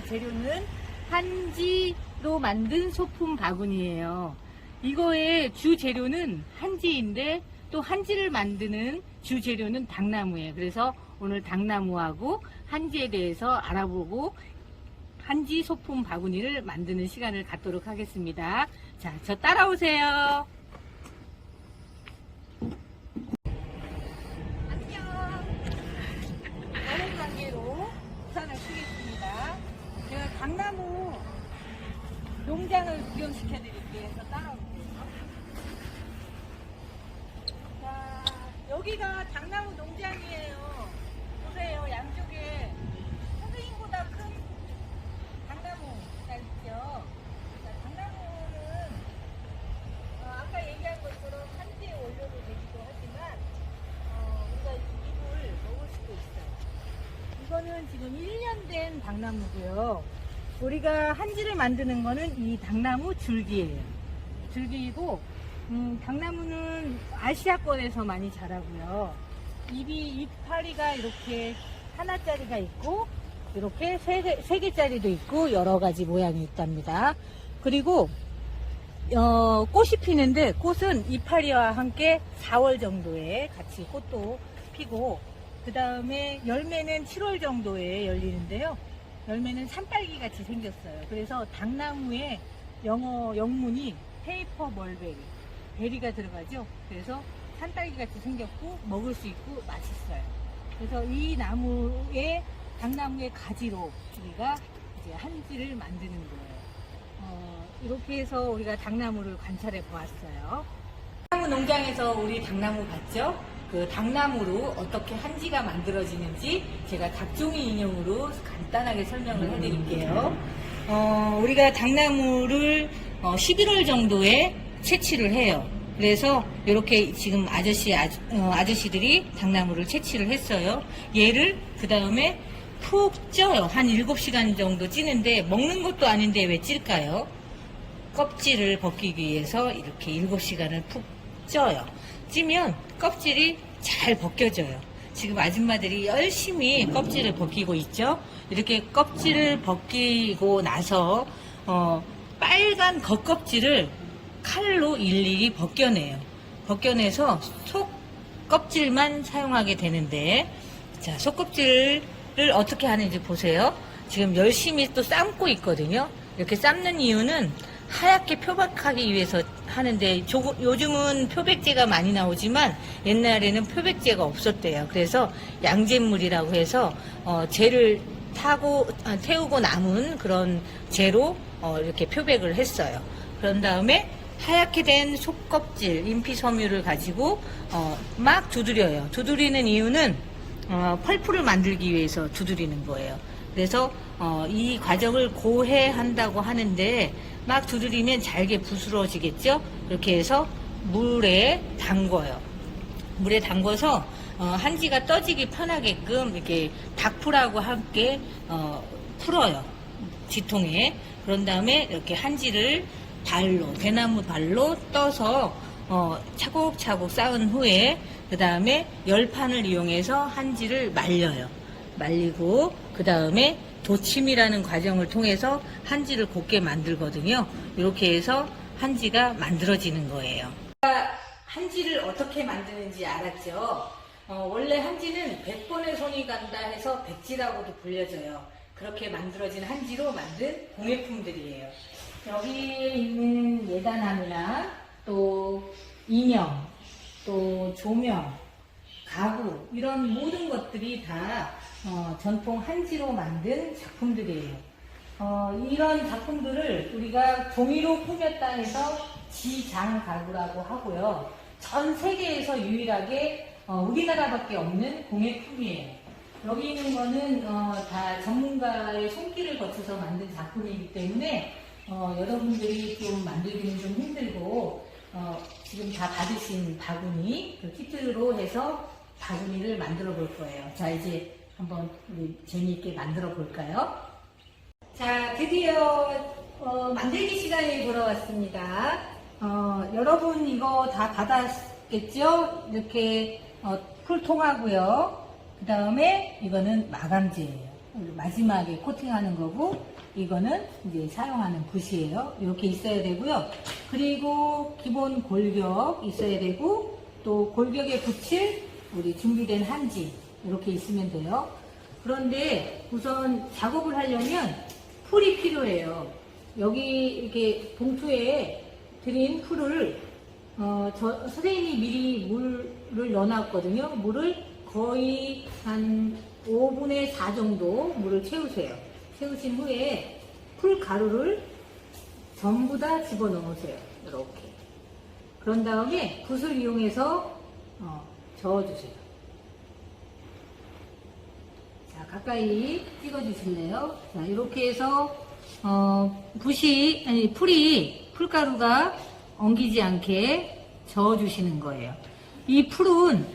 재료는 한지로 만든 소품 바구니예요. 이거의 주 재료는 한지인데 또 한지를 만드는 주 재료는 당나무예요. 그래서 오늘 당나무하고 한지에 대해서 알아보고 한지 소품 바구니를 만드는 시간을 갖도록 하겠습니다. 자, 저 따라오세요. 다른 관계로 우산을 쓰겠습니다. 제가 당나무 농장을 구경시켜 드릴게요. 그래서 따라올게요. 자, 여기가 당나무 농장이에요. 보세요. 양쪽에 선생님보다 큰 당나무가 있죠. 자, 당나무는 아까 얘기한 것처럼 한지의 원료로 되기도 하지만 우리가 잎을 먹을 수도 있어요. 이거는 지금 1년 된 당나무고요. 우리가 한지를 만드는 거는 이 당나무 줄기예요. 줄기이고 당나무는 아시아권에서 많이 자라고요. 이파리가 이렇게 하나짜리가 있고 이렇게 세 개짜리도 있고 여러 가지 모양이 있답니다. 그리고 꽃이 피는데 꽃은 이파리와 함께 4월 정도에 같이 꽃도 피고 그 다음에 열매는 7월 정도에 열리는데요. 열매는 산딸기 같이 생겼어요. 그래서 당나무의 영어 영문이 페이퍼 멀베리, 베리가 들어가죠. 그래서 산딸기 같이 생겼고 먹을 수 있고 맛있어요. 그래서 이 당나무의 가지로 우리가 이제 한지를 만드는 거예요. 이렇게 해서 우리가 당나무를 관찰해 보았어요. 당나무 농장에서 우리 당나무 봤죠? 그 당나무로 어떻게 한지가 만들어지는지 제가 닭종이 인형으로 간단하게 설명을 해드릴게요. 우리가 당나무를 11월 정도에 채취를 해요. 그래서 이렇게 지금 아저씨들이 당나무를 채취를 했어요. 얘를 그 다음에 푹 쪄요. 한 7시간 정도 찌는데 먹는 것도 아닌데 왜 찔까요? 껍질을 벗기기 위해서 이렇게 7시간을 푹 쪄요. 찌면 껍질이 잘 벗겨져요. 지금 아줌마들이 열심히 껍질을 벗기고 있죠. 이렇게 껍질을 벗기고 나서 빨간 겉껍질을 칼로 일일이 벗겨내요. 벗겨내서 속 껍질만 사용하게 되는데, 자, 속껍질을 어떻게 하는지 보세요. 지금 열심히 또 삶고 있거든요. 이렇게 삶는 이유는 하얗게 표백하기 위해서 하는데 요즘은 표백제가 많이 나오지만 옛날에는 표백제가 없었대요. 그래서 양잿물이라고 해서 재를 태우고 남은 그런 재로 이렇게 표백을 했어요. 그런 다음에 하얗게 된 속껍질 인피섬유를 가지고 막 두드려요. 두드리는 이유는 펄프를 만들기 위해서 두드리는 거예요. 그래서 이 과정을 고해한다고 하는데 막 두드리면 잘게 부스러지겠죠. 그렇게 해서 물에 담궈요. 물에 담궈서 한지가 떠지기 편하게끔 이렇게 닭풀하고 함께 풀어요. 지통에. 그런 다음에 이렇게 한지를 대나무 발로 떠서 차곡차곡 쌓은 후에 그 다음에 열판을 이용해서 한지를 말려요. 말리고 그 다음에 도침이라는 과정을 통해서 한지를 곱게 만들거든요. 이렇게 해서 한지가 만들어지는 거예요. 한지를 어떻게 만드는지 알았죠? 원래 한지는 100번의 손이 간다 해서 백지라고도 불려져요. 그렇게 만들어진 한지로 만든 공예품들이에요. 여기에 있는 예단함이나 또 인형, 또 조명, 가구 이런 모든 것들이 다 전통 한지로 만든 작품들이에요. 이런 작품들을 우리가 종이로 꾸몄다 해서 지장 가구라고 하고요. 전 세계에서 유일하게 우리나라밖에 없는 공예품이에요. 여기 있는 거는 다 전문가의 손길을 거쳐서 만든 작품이기 때문에 여러분들이 좀 만들기는 좀 힘들고 지금 다 받으신 바구니 그 키트로 해서 바구니를 만들어 볼 거예요. 자, 이제 한번 우리 재미있게 만들어 볼까요? 자, 드디어 만들기 시간이 돌아왔습니다. 여러분 이거 다 받았겠죠? 이렇게 풀통하고요. 그 다음에 이거는 마감지예요. 마지막에 코팅하는 거고, 이거는 이제 사용하는 붓이에요. 이렇게 있어야 되고요. 그리고 기본 골격 있어야 되고, 또 골격에 붙일 우리 준비된 한지 이렇게 있으면 돼요. 그런데 우선 작업을 하려면 풀이 필요해요. 여기 이렇게 봉투에 드린 풀을 선생님이 미리 물을 넣어놨거든요. 물을 거의 한 5분의 4 정도 물을 채우세요. 채우신 후에 풀 가루를 전부 다 집어넣으세요. 이렇게. 그런 다음에 붓을 이용해서 저어주세요. 자, 가까이 찍어주실래요? 자, 이렇게 해서 풀이 풀가루가 엉기지 않게 저어주시는 거예요. 이 풀은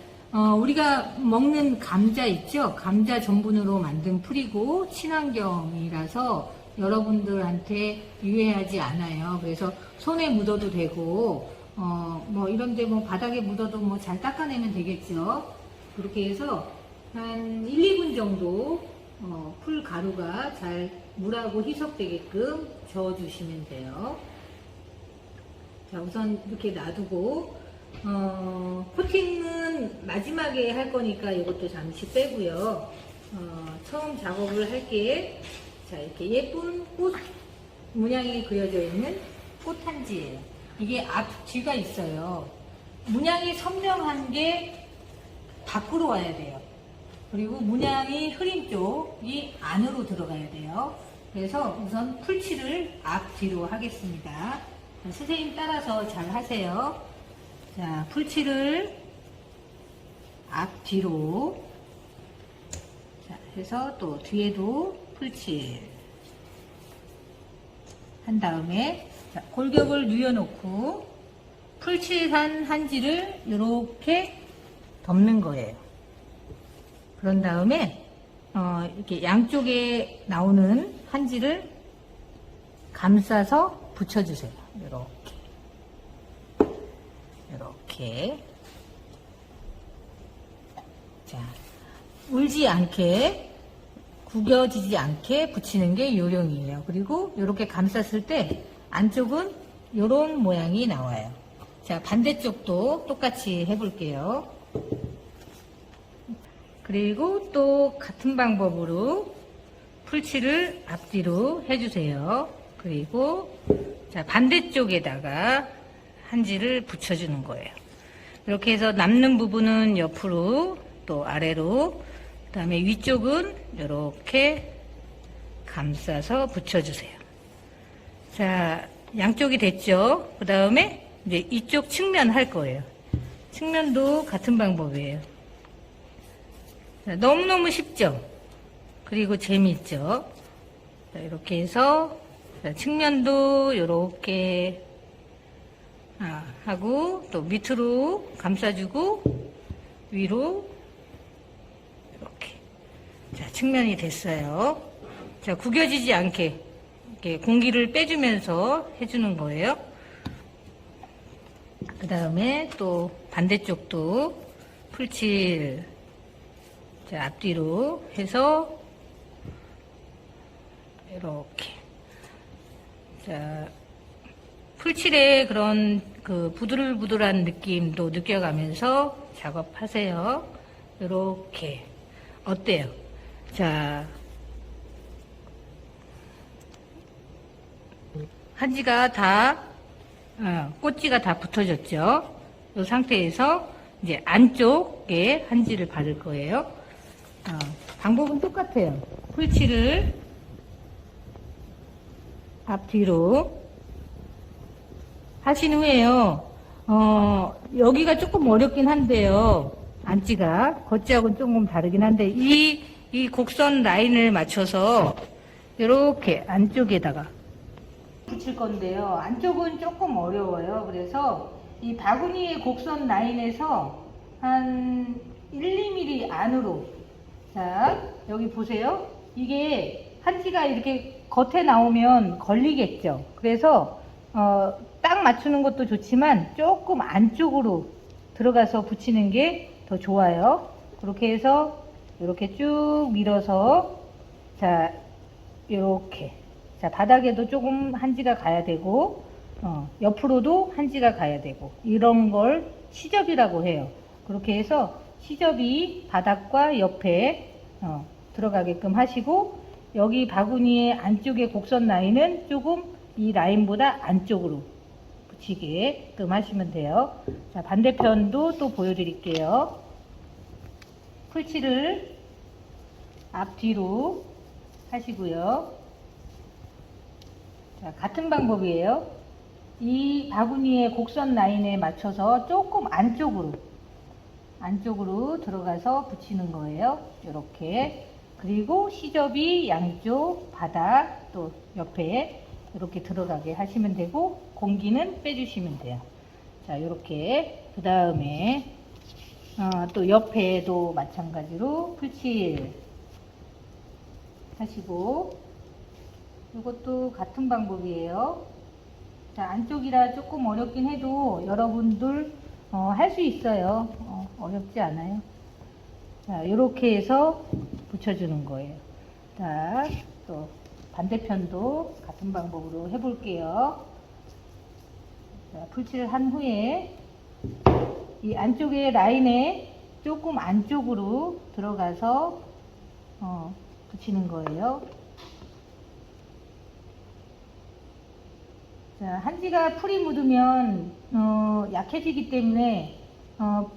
우리가 먹는 감자 있죠? 감자 전분으로 만든 풀이고 친환경이라서 여러분들한테 유해하지 않아요. 그래서 손에 묻어도 되고 뭐 이런데 뭐 바닥에 묻어도 뭐 잘 닦아내면 되겠죠. 그렇게 해서 한 1, 2분 정도 풀 가루가 잘 물하고 희석되게끔 저어주시면 돼요. 자, 우선 이렇게 놔두고 코팅은 마지막에 할 거니까 이것도 잠시 빼고요. 처음 작업을 할게. 자, 이렇게 예쁜 꽃 문양이 그려져 있는 꽃한지예요. 이게 앞뒤가 있어요. 문양이 선명한 게 밖으로 와야 돼요. 그리고 문양이 흐린 쪽이 안으로 들어가야 돼요. 그래서 우선 풀칠을 앞뒤로 하겠습니다. 선생님 따라서 잘 하세요. 자, 풀칠을 앞뒤로 해서 또 뒤에도 풀칠 한 다음에 자, 골격을 누워놓고 풀칠한 한지를 이렇게 덮는 거예요. 그런 다음에 이렇게 양쪽에 나오는 한지를 감싸서 붙여주세요. 이렇게 자, 울지 않게 구겨지지 않게 붙이는 게 요령이에요. 그리고 이렇게 감쌌을 때 안쪽은 이런 모양이 나와요. 자, 반대쪽도 똑같이 해볼게요. 그리고 또 같은 방법으로 풀칠을 앞뒤로 해주세요. 그리고 자, 반대쪽에다가 한지를 붙여주는 거예요. 이렇게 해서 남는 부분은 옆으로 또 아래로, 그 다음에 위쪽은 이렇게 감싸서 붙여주세요. 자, 양쪽이 됐죠? 그 다음에 이제 이쪽 측면 할 거예요. 측면도 같은 방법이에요. 자, 너무너무 쉽죠? 그리고 재미있죠? 자, 이렇게 해서 자, 측면도 이렇게 하고 또 밑으로 감싸주고 위로 이렇게. 자, 측면이 됐어요. 자, 구겨지지 않게 이렇게 공기를 빼주면서 해주는 거예요. 그 다음에 또 반대쪽도 풀칠 자, 앞뒤로 해서 이렇게 자, 풀칠의 그런 그 부들부들한 느낌도 느껴가면서 작업하세요. 이렇게 어때요? 자, 한지가 다 꽃지가 다 붙어졌죠. 이 상태에서 이제 안쪽에 한지를 바를 거예요. 방법은 똑같아요. 풀칠을 앞뒤로 하신 후에요. 여기가 조금 어렵긴 한데요. 안지가 겉지하고는 조금 다르긴 한데 이 곡선 라인을 맞춰서 이렇게 안쪽에다가 붙일 건데요. 안쪽은 조금 어려워요. 그래서 이 바구니의 곡선 라인에서 한 1, 2mm 안으로 자, 여기 보세요. 이게 한지가 이렇게 겉에 나오면 걸리겠죠. 그래서 딱 맞추는 것도 좋지만 조금 안쪽으로 들어가서 붙이는 게 더 좋아요. 그렇게 해서 이렇게 쭉 밀어서 자, 요렇게. 자, 바닥에도 조금 한지가 가야 되고, 옆으로도 한지가 가야 되고, 이런 걸 시접이라고 해요. 그렇게 해서 시접이 바닥과 옆에 들어가게끔 하시고, 여기 바구니의 안쪽에 곡선 라인은 조금 이 라인보다 안쪽으로 붙이게끔 하시면 돼요. 자, 반대편도 또 보여드릴게요. 풀칠을 앞뒤로 하시고요. 자, 같은 방법이에요. 이 바구니의 곡선 라인에 맞춰서 조금 안쪽으로 들어가서 붙이는 거예요. 이렇게. 그리고 시접이 양쪽 바닥 또 옆에 이렇게 들어가게 하시면 되고, 공기는 빼주시면 돼요. 자, 이렇게. 그 다음에 또 옆에도 마찬가지로 풀칠 하시고, 이것도 같은 방법이에요. 자, 안쪽이라 조금 어렵긴 해도 여러분들 할 수 있어요. 어렵지 않아요. 자, 이렇게 해서 붙여주는 거예요. 자, 또 반대편도 같은 방법으로 해볼게요. 자, 풀칠을 한 후에 이 안쪽에 라인에 조금 안쪽으로 들어가서 붙이는 거예요. 자, 한지가 풀이 묻으면 약해지기 때문에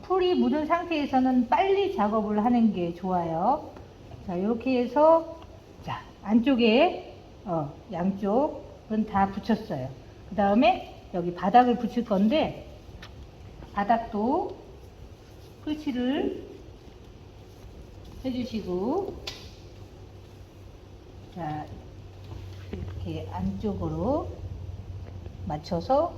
풀이 묻은 상태에서는 빨리 작업을 하는 게 좋아요. 자, 이렇게 해서 자, 안쪽에 양쪽은 다 붙였어요. 그 다음에 여기 바닥을 붙일 건데, 바닥도 풀칠을 해주시고, 자, 이렇게 안쪽으로 맞춰서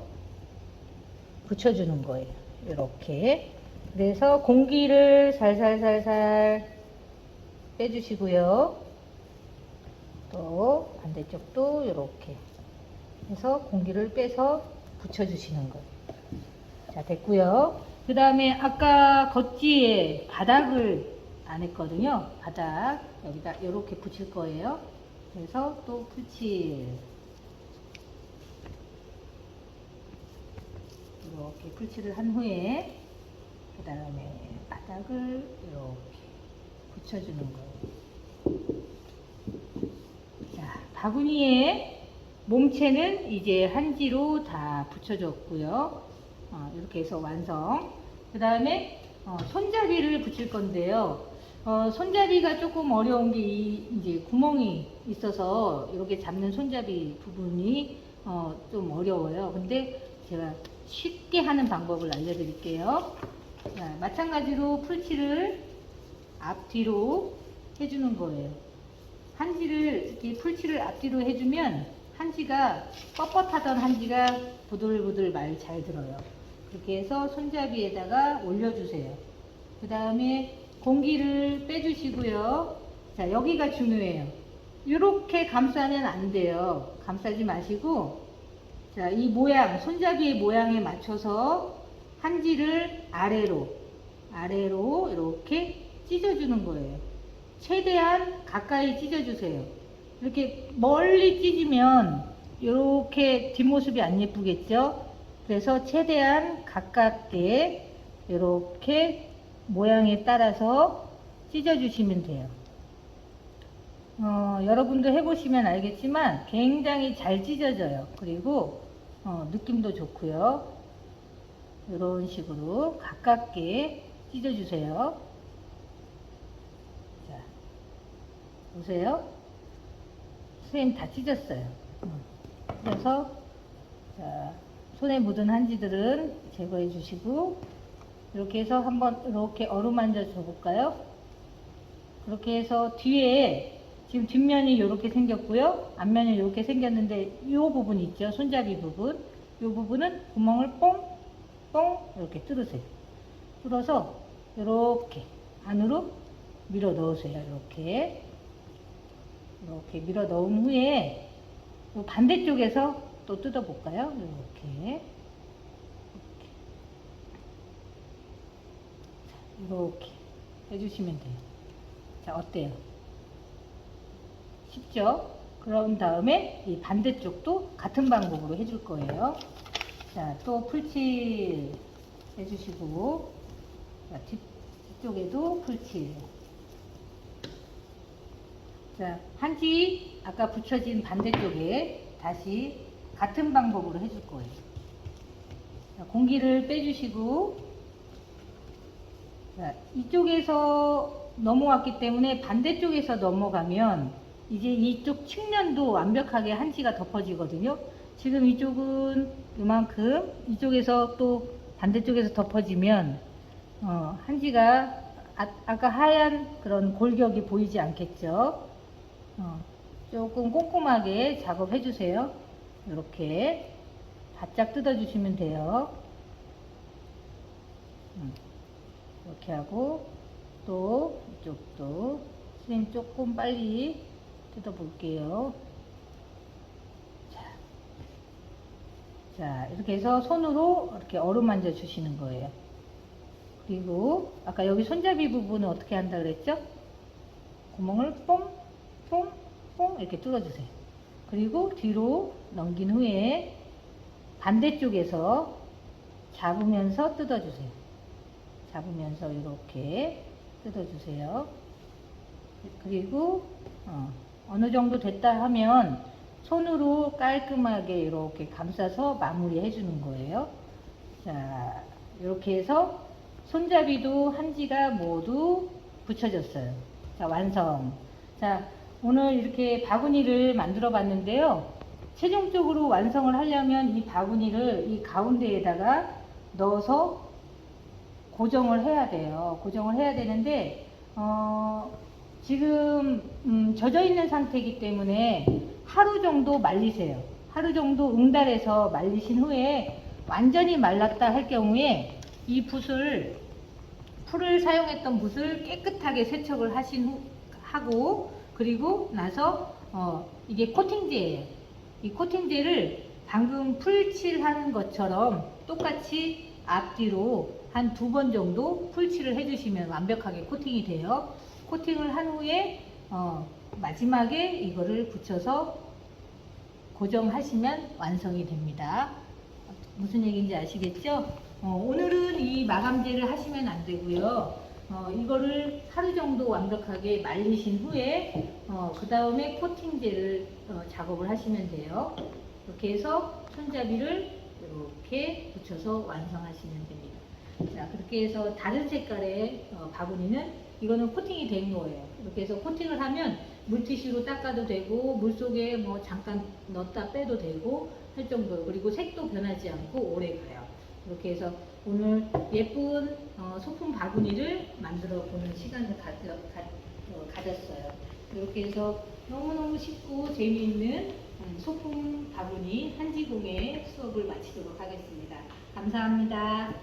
붙여주는 거예요. 이렇게. 그래서 공기를 살살살살 빼주시고요. 또 반대쪽도 이렇게 해서 공기를 빼서 붙여주시는 거예요. 자, 됐고요. 그 다음에 아까 겉지에 바닥을 안 했거든요. 바닥 여기다 이렇게 붙일 거예요. 그래서 또 풀칠, 이렇게 풀칠을 한 후에 그 다음에 바닥을 이렇게 붙여주는 거예요. 자, 바구니에 몸체는 이제 한지로 다 붙여줬고요. 이렇게 해서 완성. 그 다음에 손잡이를 붙일 건데요. 손잡이가 조금 어려운 게 이제 구멍이 있어서 이렇게 잡는 손잡이 부분이 좀 어려워요. 근데 제가 쉽게 하는 방법을 알려드릴게요. 자, 마찬가지로 풀칠을 앞뒤로 해주는 거예요. 한지를 이렇게 풀칠을 앞뒤로 해주면 한지가 뻣뻣하던 한지가 부들부들 말 잘 들어요. 그렇게 해서 손잡이에다가 올려주세요. 그 다음에 공기를 빼주시고요. 자, 여기가 중요해요. 이렇게 감싸면 안 돼요. 감싸지 마시고, 자, 이 모양, 손잡이의 모양에 맞춰서 한지를 아래로 이렇게 찢어주는 거예요. 최대한 가까이 찢어주세요. 이렇게 멀리 찢으면 이렇게 뒷모습이 안 예쁘겠죠? 그래서 최대한 가깝게 이렇게 모양에 따라서 찢어주시면 돼요. 여러분도 해보시면 알겠지만 굉장히 잘 찢어져요. 그리고 느낌도 좋고요. 이런 식으로 가깝게 찢어주세요. 자, 보세요. 선생님 다 찢었어요. 그래서 자, 손에 묻은 한지들은 제거해 주시고, 이렇게 해서 한번 이렇게 어루만져 줘 볼까요? 그렇게 해서 뒤에 지금 뒷면이 이렇게 생겼고요. 앞면이 이렇게 생겼는데 이 부분 있죠. 손잡이 부분. 이 부분은 구멍을 뽕 이렇게 뚫으세요. 뚫어서 이렇게 안으로 밀어 넣으세요. 이렇게 밀어 넣은 후에 반대쪽에서 또 뜯어 볼까요? 이렇게 해주시면 돼요. 자, 어때요? 쉽죠? 그런 다음에 이 반대쪽도 같은 방법으로 해줄 거예요. 자, 또 풀칠 해주시고, 자, 뒤쪽에도 풀칠. 자, 한지 아까 붙여진 반대쪽에 다시 같은 방법으로 해줄 거예요. 자, 공기를 빼주시고, 자, 이쪽에서 넘어왔기 때문에 반대쪽에서 넘어가면 이제 이쪽 측면도 완벽하게 한지가 덮어지거든요. 지금 이쪽은 이만큼, 이쪽에서 또 반대쪽에서 덮어지면 한지가 아까 하얀 그런 골격이 보이지 않겠죠. 조금 꼼꼼하게 작업해 주세요. 이렇게 바짝 뜯어 주시면 돼요. 이렇게 하고, 또 이쪽도 선생님 조금 빨리 뜯어 볼게요. 자, 이렇게 해서 손으로 이렇게 어루만져 주시는 거예요. 그리고 아까 여기 손잡이 부분은 어떻게 한다 그랬죠? 구멍을 뽕, 뽕, 뽕 이렇게 뚫어주세요. 그리고 뒤로 넘긴 후에 반대쪽에서 잡으면서 뜯어주세요. 잡으면서 이렇게 뜯어주세요. 그리고 어느 정도 됐다 하면 손으로 깔끔하게 이렇게 감싸서 마무리 해주는 거예요. 자, 이렇게 해서 손잡이도 한지가 모두 붙여졌어요. 자, 완성. 자, 오늘 이렇게 바구니를 만들어 봤는데요. 최종적으로 완성을 하려면 이 바구니를 이 가운데에다가 넣어서 고정을 해야 돼요. 고정을 해야 되는데 지금 젖어 있는 상태이기 때문에 하루 정도 말리세요. 하루 정도 응달해서 말리신 후에 완전히 말랐다 할 경우에 이 풀을 사용했던 붓을 깨끗하게 세척을 하고 그리고 나서 이게 코팅제예요. 이 코팅제를 방금 풀칠하는 것처럼 똑같이 앞뒤로 한 2번 정도 풀칠을 해주시면 완벽하게 코팅이 돼요. 코팅을 한 후에 마지막에 이거를 붙여서 고정하시면 완성이 됩니다. 무슨 얘기인지 아시겠죠? 오늘은 이 마감제를 하시면 안 되고요. 이거를 하루 정도 완벽하게 말리신 후에 그 다음에 코팅제를 작업을 하시면 돼요. 이렇게 해서 손잡이를 이렇게 붙여서 완성하시면 됩니다. 자, 그렇게 해서 다른 색깔의 바구니는 이거는 코팅이 된 거예요. 이렇게 해서 코팅을 하면 물티슈로 닦아도 되고 물속에 뭐 잠깐 넣었다 빼도 되고 할 정도로, 그리고 색도 변하지 않고 오래 가요. 이렇게 해서 오늘 예쁜 소품 바구니를 만들어 보는 시간을 가졌어요. 이렇게 해서 너무너무 쉽고 재미있는 소품 바구니 한지공예 수업을 마치도록 하겠습니다. 감사합니다.